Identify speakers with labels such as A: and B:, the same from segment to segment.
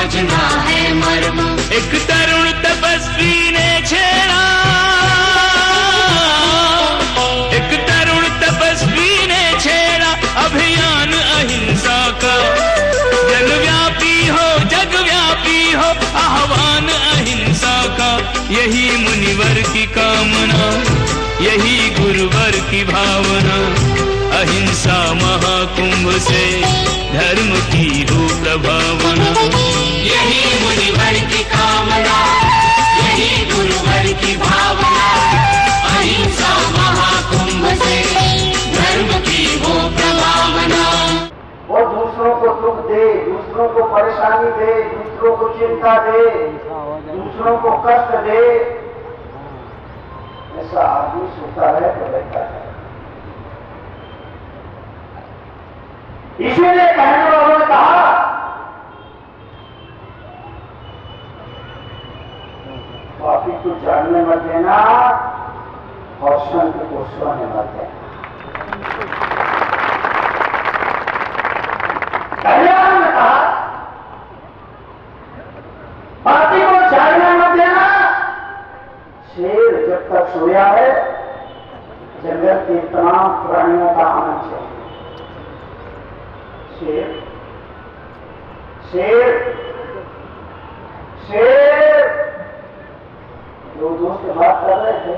A: समझना है मर्म।
B: एक तरुण तपस्वी ने छेड़ा, एक तरुण तपस्वी ने छेड़ा अभियान अहिंसा का। जगव्यापी हो आह्वान अहिंसा का। यही मुनिवर की कामना, यही गुरुवर की भावना। अहिंसा महाकुंभ से धर्म की हो प्रभावना।
A: यही मुनिवर की कामना, यही गुरुवर की भावना। अहिंसा महाकुंभ से धर्म की हो प्रभावना।
C: वो दूसरों को दुख दे, दूसरों को परेशानी दे, दूसरों को चिंता दे, दूसरों को कष्ट दे, ऐसा आदमी सोता है तो रहता है। इसीलिए कहने वालों ने कहा पापी को जानने मत देना और संत को सोने मत देना। कहने वालों ने कहा पापी को जानने मत देना। शेर जब तक सोया है जंगल के तमाम प्राणियों का आनंद है। शेर शेर शेर दो दोस्त बात कर रहे थे।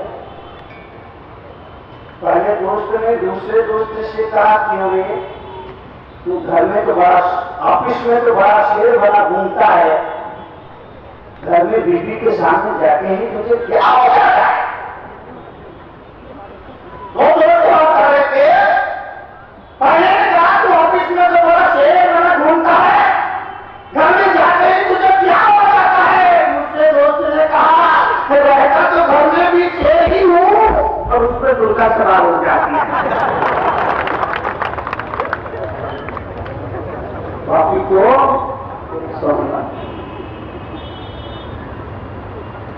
C: पहले दोस्त ने दूसरे दोस्त से कहा कि तू घर में तो बड़ा, ऑफिस में तो बड़ा शेर बना घूमता है, घर में बीवी के सामने जाके ही तुझे क्या हो जाता है? वो दोस्त बात कर रहे थे। पहले ने कहा तू ऑफिस में तो बड़ा शेर बना घूमता है, घर में जाके ही तुझे क्या हो जाता है? दूसरे दोस्त ने कहा रहता तो घर में भी शेर ही हूं, और उस पर दुर्गा सवार हो जाती है। पापी को समझना।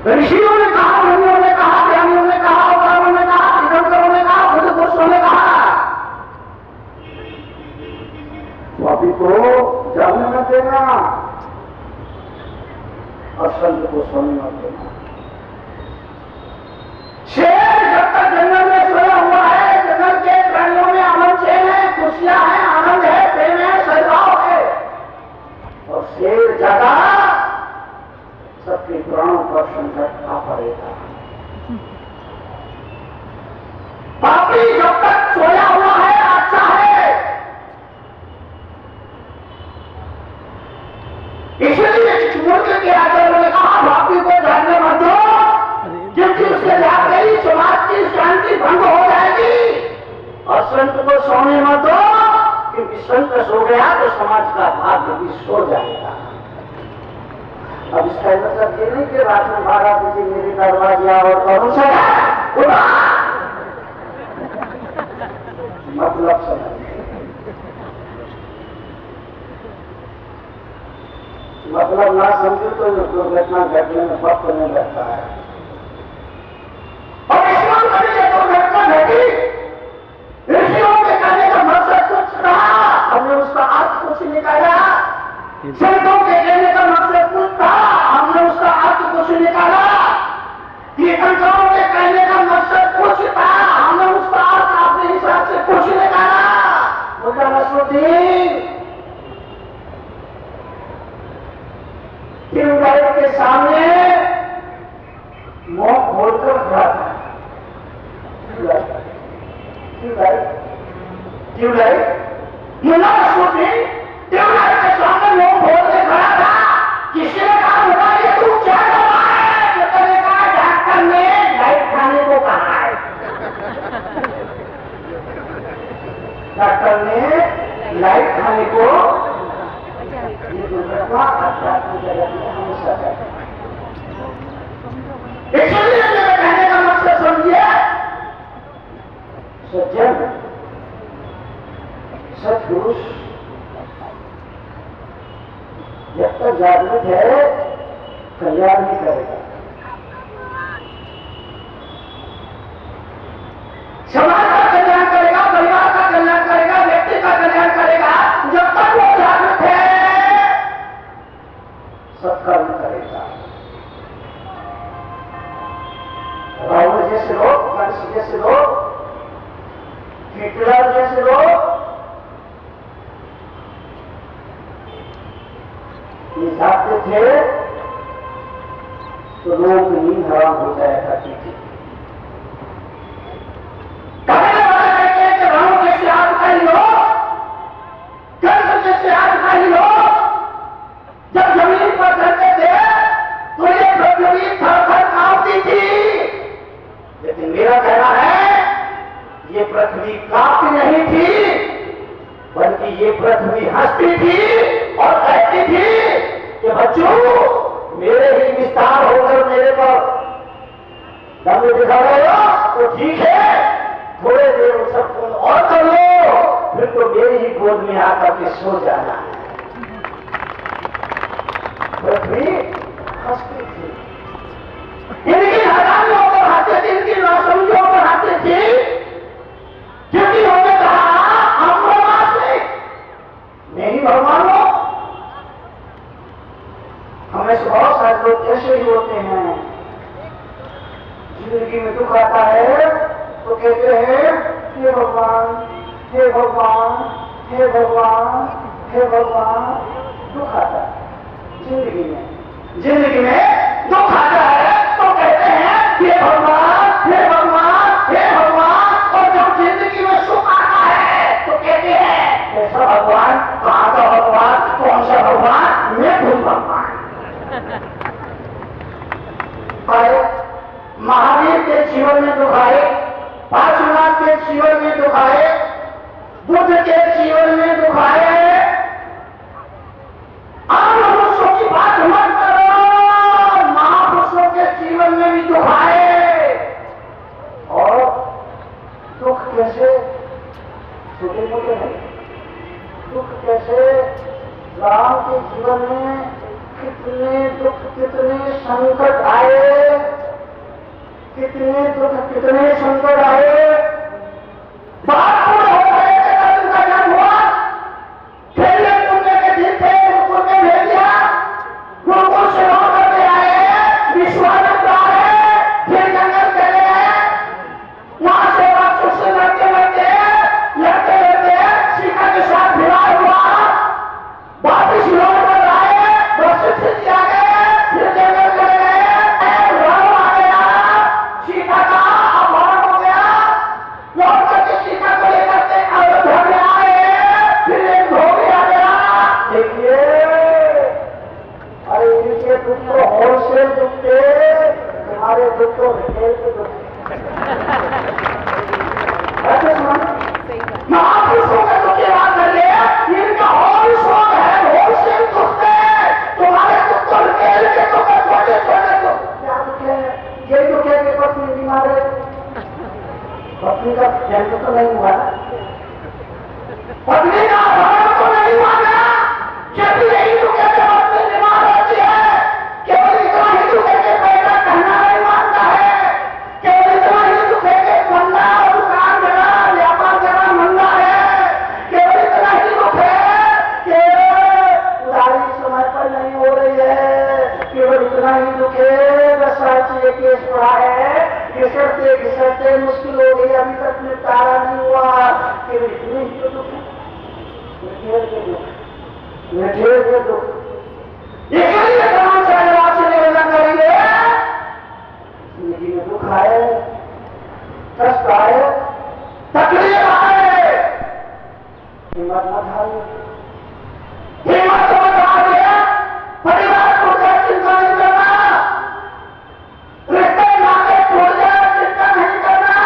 C: ऋषियों ने कहा, मुनियों ने कहा, ज्ञानियों ने कहा, अवतारों ने कहा, तीर्थंकरों ने कहा, बुद्ध पुरुषों ने कहा पापी को जानने मत देना और संत को सोने मत देना। शेर जब तक जंगल में सोया हुआ है, जंगल के प्राणियों में अमन चैन है, खुशियां हैं, आनंद है, प्रेम है, सद्भाव है, और शेर जागा सबके प्राणों पर संकट आ पड़ेगा। पापी जब तक सोया हुआ है अच्छा है, इसलिए मूर्ख के आचार्यों ने कहा पापी को जानने मत दो, क्योंकि उसके जाते ही समाज की शांति भंग हो जाएगी। और संत को सोने मत दो, क्योंकि संत सो गया तो समाज का भाग्य भी सो जाएगा। अब इसका मतलब ये नहीं कि रात में 12 बजे मेरे दरवाजे और करूं से मतलब समझिए, मतलब ना समझे तो दुर्घटना घटने में वक्त नहीं लगता है। और ईश्वर कभी ये दुर्घटना घटी, ऋषियों के कहने का मकसद कुछ था, हमने उसका अर्थ कुछ निकाला। संतों के कहने का मकसद कुछ था, हमने उसका अर्थ कुछ निकाला। तीर्थंकरों के कहने का मकसद कुछ था, हमने उसका अर्थ अपने हिसाब से कुछ निकाला। मुद्दा नसरुद्दीन ट्यूबलाइट के सामने मुंह खोलकर खड़ा था। ट्यूबलाइट मुद्दा नसरुद्दीन ट्यूबलाइट के सामने मुंह खोल के खड़ा था। किसी ने कहा होगा ये तू क्या कर रहा है? तो ने कहा डॉक्टर ने लाइट खाने को कहा है। डॉक्टर ने लाइट खाने को, ये दुर्घटना आध्यात्मिक जगत में हमेशा है। इसलिए मेरे कहने का मकसद समझिए, सज्जन सत्पुरुष जब तक जागृत है कल्याण नहीं करेगा। समाज का कल्याण करेगा, परिवार का कल्याण करेगा, व्यक्ति का कल्याण करेगा। जब तक वो जागृत है सत्कर्म करेगा। रावण जैसे लोग, कंस जैसे लोग, हिटलर जैसे लोग ये जाते थे तो लोग नींद हराम हो जाया करती थी। रावण जैसे आदमी लोग, कंस जैसे आदमी लोग जब जमीन पर चलते थे तो ये पृथ्वी थर-थर कांपती थी। लेकिन मेरा कहना है ये पृथ्वी कांपती नहीं थी, बल्कि ये पृथ्वी हंसती थी और कहती थी कि बच्चों मेरे ही विस्तार होकर मेरे पर दम दिखा रहे हो तो ठीक है, थोड़े देर उत्सव और कर लो, फिर तो मेरी ही गोद में आकर के सो जाना है। पृथ्वी हंसती थी, इनकी हजारों पर हंसते थे, इनकी नासमझियों पर हंसते थे, क्योंकि उन्होंने कहा हम भगवान से नहीं भगवान हो। हमें से बहुत सारे लोग ऐसे ही होते हैं, जिंदगी में दुख आता है तो कहते हैं हे भगवान, हे भगवान, हे भगवान, हे भगवान। दुख आता है जिंदगी में दुख आता है तो कहते हैं हे भगवान, हे भगवान, हे भगवान। और जब जिंदगी में सुख आता है तो कहते हैं ऐसा भगवान, कहाँ का भगवान, कौन सा भगवान, मैं हूं भगवान। महावीर के जीवन में दुख आए, पार्श्वनाथ के जीवन में दुख आए, बुद्ध के जीवन में दुख आए। आम मनुष्यों की बात मत करो, महापुरुषों के जीवन में भी दुख आए। और दुख कैसे, छोटे मोटे नहीं, दुख कैसे। राम के जीवन में कितने दुख, कितने संकट आए, कितने दुख, कितने संकट आए। बात पूर्ण हो गए जब उनका जन्म हुआ, खेलने कूदने के दिन थे, गुरुकुल में भेज दिया, गुरुकुल से लौट करके आए, विश्वामित्र आए, फिर जंगल चले गए, वहां से राक्षस से लड़ते लड़ते सीता के साथ विवाह हुआ, वापिस लौट कर आए, वशिष्ठ जी आ गए, फिर जंगल चले गए, रावण आ गया, सीता का अपहरण हो गया, लौट करके सीता को लेकर के अयोध्या में आए, फिर एक धोबी आ गया। देखिए, अरे इनके दुख तो होलसेल दुख थे, तुम्हारे दुख तो रिटेल के दुख। महापुरुषों के दुख की बात करिए, इनका होलसेल है, होलसेल दुख है, तुम्हारे दुख तो रिटेल के दुख है, छोटे छोटे दुख। क्या दुख है? यही दुख है कि पत्नी बीमार है, पत्नी का जन्म तो नहीं हुआ ना, पत्नी का अपहरण तो नहीं हुआ ना, केवल यही दुख है कि पत्नी बीमार रहती है, केवल इतना ही दुख है कि बेटा कहना नहीं मानता है, केवल इतना ही दुख है कि बंदा दुकान मेरा व्यापार मेरा मंदा है, केवल इतना ही दुख है कि उधारी समय पर नहीं हो रही है, केवल इतना ही दुख है ये केस पड़ा है, घिसटते मुश्किल हो गई, अभी तक निपटारा नहीं हुआ, केवल इतने ही तो दुख है, निठेर के दुख। इसलिए तमाम सारे आपसे निवेदन करेंगे, जिंदगी में दुख आए, कष्ट आए, तकलीफ आए, हिम्मत मत हारिए, हिम्मत मत हारिए। परिवार को चिंता नहीं करना, रिश्ते नाते टूट जाए चिंता नहीं करना,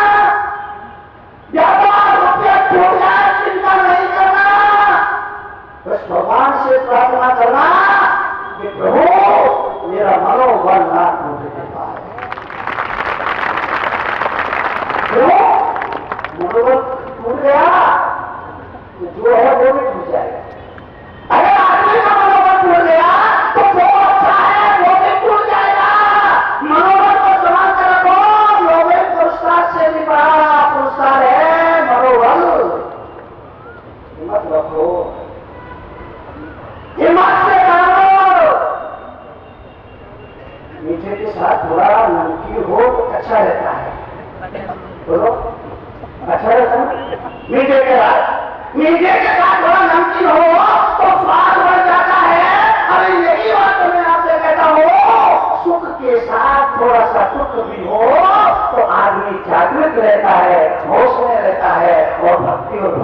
C: व्यापार रुपया टूट जाए चिंता नहीं करना, बस भगवान से प्रार्थना करना कि प्रभु मेरा मनोबल ना टूटने पाए। मनोबल टूट गया तो जो है वो भी टूट जाएगा।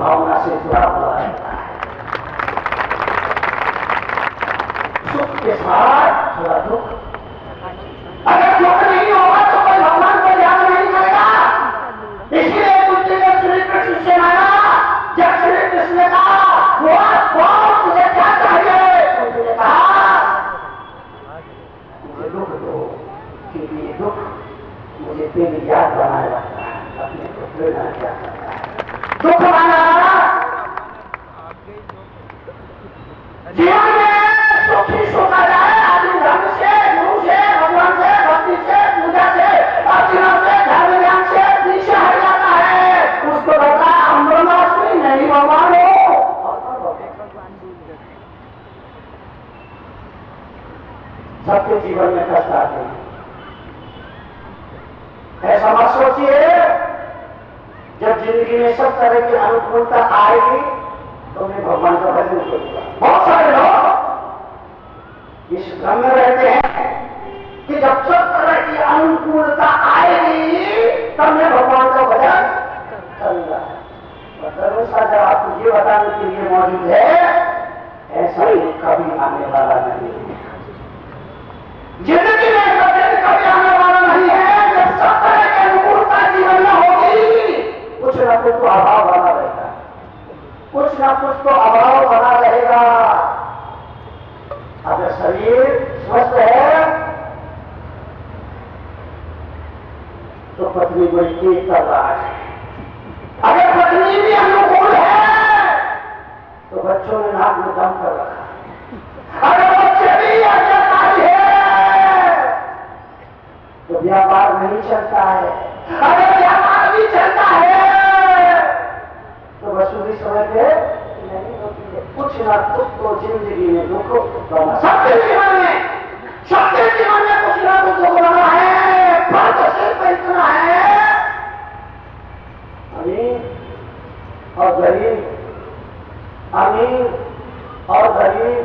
C: भावना से जुड़ा हुआ रहता है। सुख के साथ थोड़ा दुख, अगर दुख नहीं होगा तो कोई भगवान को याद नहीं करेगा। इसलिए बुद्धि ने श्री कृष्ण से मांगा, जब श्री कृष्ण ने कहा वो तुझे क्या चाहिए, तो तुझे कहा मुझे दुख दो, क्योंकि ये दुख मुझे तेरी याद बनाए रखता है, अपने को प्रेरणा क्या करता है। दुख माना जीवन में सुख ही सोचा जाए, आदमी धर्म से, गुरु से, भगवान से, भक्ति से, पूजा से, अर्चना से, धर्म ज्ञान से पीछे हट जाता है। उसको लगता है हम ब्रह्मास्मि नहीं भगवान हो। सबके जीवन में कष्ट आते हैं, ऐसा मत सोचिए। जब जिंदगी में सब तरह की अनुकूलता आएगी तो मैं भगवान का भजन करूंगा। बहुत सारे लोग इस भ्रम में रहते हैं कि जब सब तरह की अनुकूलता आएगी तब मैं भगवान का भजन करूंगा। मतलब उसका जवाब तुझे बताने के लिए मौजूद है, ऐसा ही कभी आने वाला नहीं है। जिंदगी में ऐसा दिन कभी आने वाला नहीं है जब सब तरह की अनुकूलता जीवन में होगी। कुछ ना कुछ तो अभाव बना रहेगा, कुछ ना कुछ तो अभाव बना रहेगा। अगर शरीर स्वस्थ है तो पत्नी बड़ी तेज कर रहा है, अगर पत्नी भी अनुकूल है तो बच्चों ने नाक में दम कर रखा है, अगर बच्चे भी आज्ञाकारी है तो व्यापार नहीं चलता है, अगर व्यापार भी चलता है तो वसूली समझते नहीं होती है। कुछ ना कुछ तो जिंदगी में दुख बना, सबके जीवन में कुछ ना कुछ दुख बना है। फर्क सिर्फ इतना है, अमीर और गरीब, अमीर और गरीब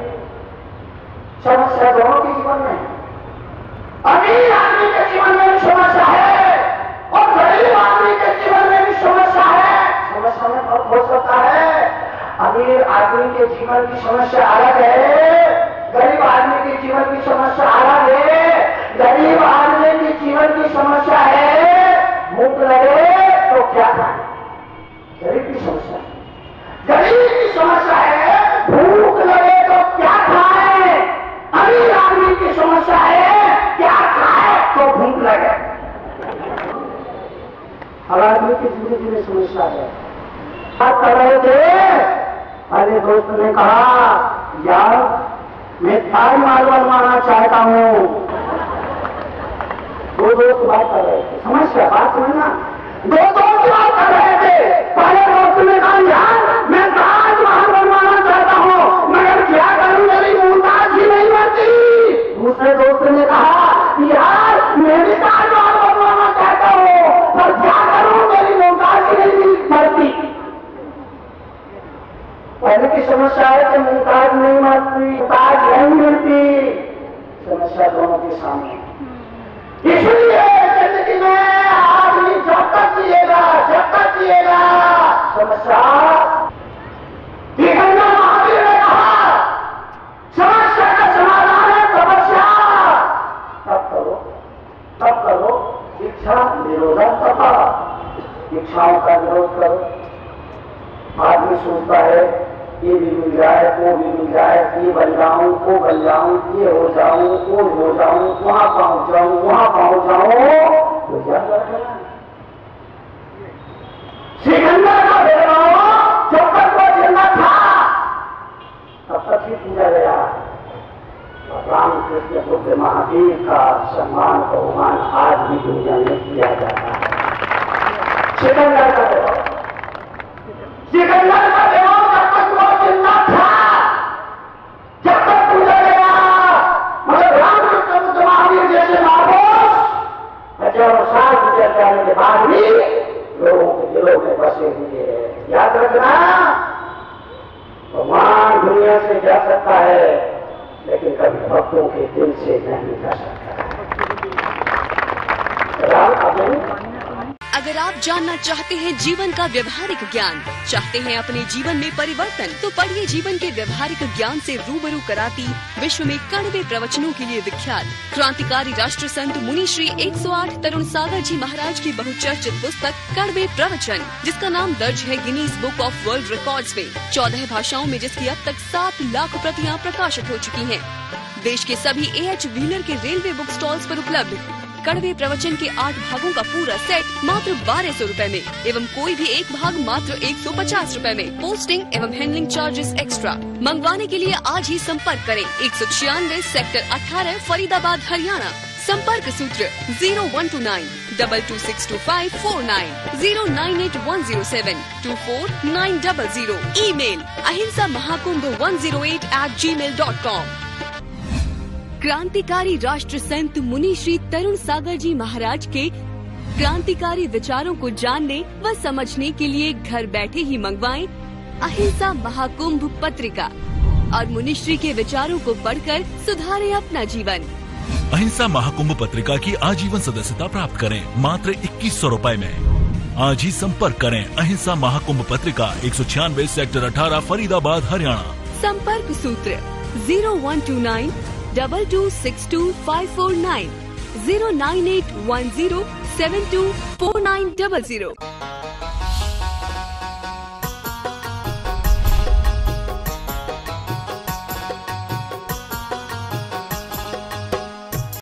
C: समस्या दोनों के जीवन में। अमीर आदमी के जीवन में भी समस्या है और गरीब आदमी के जीवन में भी समस्या है। समस्या में फर्क हो सकता है। अमीर आदमी के जीवन की समस्या अलग है, गरीब आदमी के जीवन की समस्या अलग है। गरीब आदमी के जीवन की समस्या है भूख लगे तो क्या खाए, गरीब की समस्या। गरीब की समस्या है भूख लगे तो क्या खाए, अमीर आदमी की समस्या है क्या खाए तो भूख लगे। हर आदमी की जिंदगी में समस्या है। बात कर रहे थे, अरे दोस्त ने कहा यार मैं ताज महल बनवाना चाहता हूँ। दो दोस्त बात कर रहे थे, समस्या बात समझना। दो दोस्त बात कर रहे थे, पहले दोस्त ने कहा यार मैं ताज महल बनवाना चाहता हूँ मगर क्या करूँ मेरी मुमताज ही नहीं बनती। दूसरे दोस्त ने कहा यार मैं भी ताज महल बनवाना चाहता हूँ पर क्या करूँ मेरी मुमताज ही नहीं बनती। पहले की समस्या है कि मुमताज नहीं मरती, मुमताज नहीं मिलती। समस्या दोनों के सामने। इसलिए जिंदगी में आदमी जब तक जिएगा समस्या। महावीर ने कहा समस्या का समाधान है तपस्या। तब करो इच्छा निरोधा तपा। इच्छाओं का विरोध करो। आदमी सोचता है ये भी मिल जाए, वो भी मिल जाए, ये बन जाऊं, वो बन जाऊं, ये हो जाऊं, वो हो जाऊं, वहां पहुंच जाऊं, तो याद रखना सिकंदर का भेदभाव जब तक वो जिंदा था तब तक ही पूजा गया। रामकृष्ण बुद्ध महावीर का सम्मान बहुमान आज भी दुनिया में किया जाता है। सिकंदर का भेदभाव जब तक वो जिंदा था जब तक पूजा गया, मगर रामकृष्ण बुद्ध महावीर जैसे महापुरुष हजारों साल गुजर जाने के बाद भी लोगों के दिलों में बसे हुए हैं। याद रखना भगवान दुनिया से जा सकता है लेकिन कभी भक्तों के दिल से नहीं जा सकता। राम
D: अगर आप जानना चाहते हैं जीवन का व्यवहारिक ज्ञान, चाहते हैं अपने जीवन में परिवर्तन, तो पढ़िए जीवन के व्यवहारिक ज्ञान से रूबरू कराती विश्व में कड़वे प्रवचनों के लिए विख्यात क्रांतिकारी राष्ट्र संत मुनि श्री 108 तरुण सागर जी महाराज की बहुचर्चित पुस्तक कड़वे प्रवचन, जिसका नाम दर्ज है Guinness book of world records में, 14 भाषाओं में, जिसकी अब तक 7 लाख प्रतियां प्रकाशित हो चुकी हैं। देश के सभी A.H. व्हीलर के रेलवे बुक स्टॉल्स पर उपलब्ध कड़वे प्रवचन के 8 भागों का पूरा सेट मात्र 1200 रुपए में एवं कोई भी एक भाग मात्र 150 रुपए में। पोस्टिंग एवं हैंडलिंग चार्जेस एक्स्ट्रा। मंगवाने के लिए आज ही संपर्क करें 196 सेक्टर 18 फरीदाबाद हरियाणा। संपर्क सूत्र 0129226254 09810724900। Email ahimsamahakubh108@gmail.com। क्रांतिकारी राष्ट्र संत मुनि श्री तरुण सागर जी महाराज के क्रांतिकारी विचारों को जानने व समझने के लिए घर बैठे ही मंगवाएं अहिंसा महाकुंभ पत्रिका और मुनि श्री के विचारों को पढ़कर सुधारें अपना जीवन।
E: अहिंसा महाकुंभ पत्रिका की आजीवन सदस्यता प्राप्त करें मात्र 2100 रुपए में। आज ही संपर्क करें अहिंसा महाकुंभ पत्रिका 196 सेक्टर 18 फरीदाबाद हरियाणा।
D: संपर्क सूत्र 0129226254 09810724900।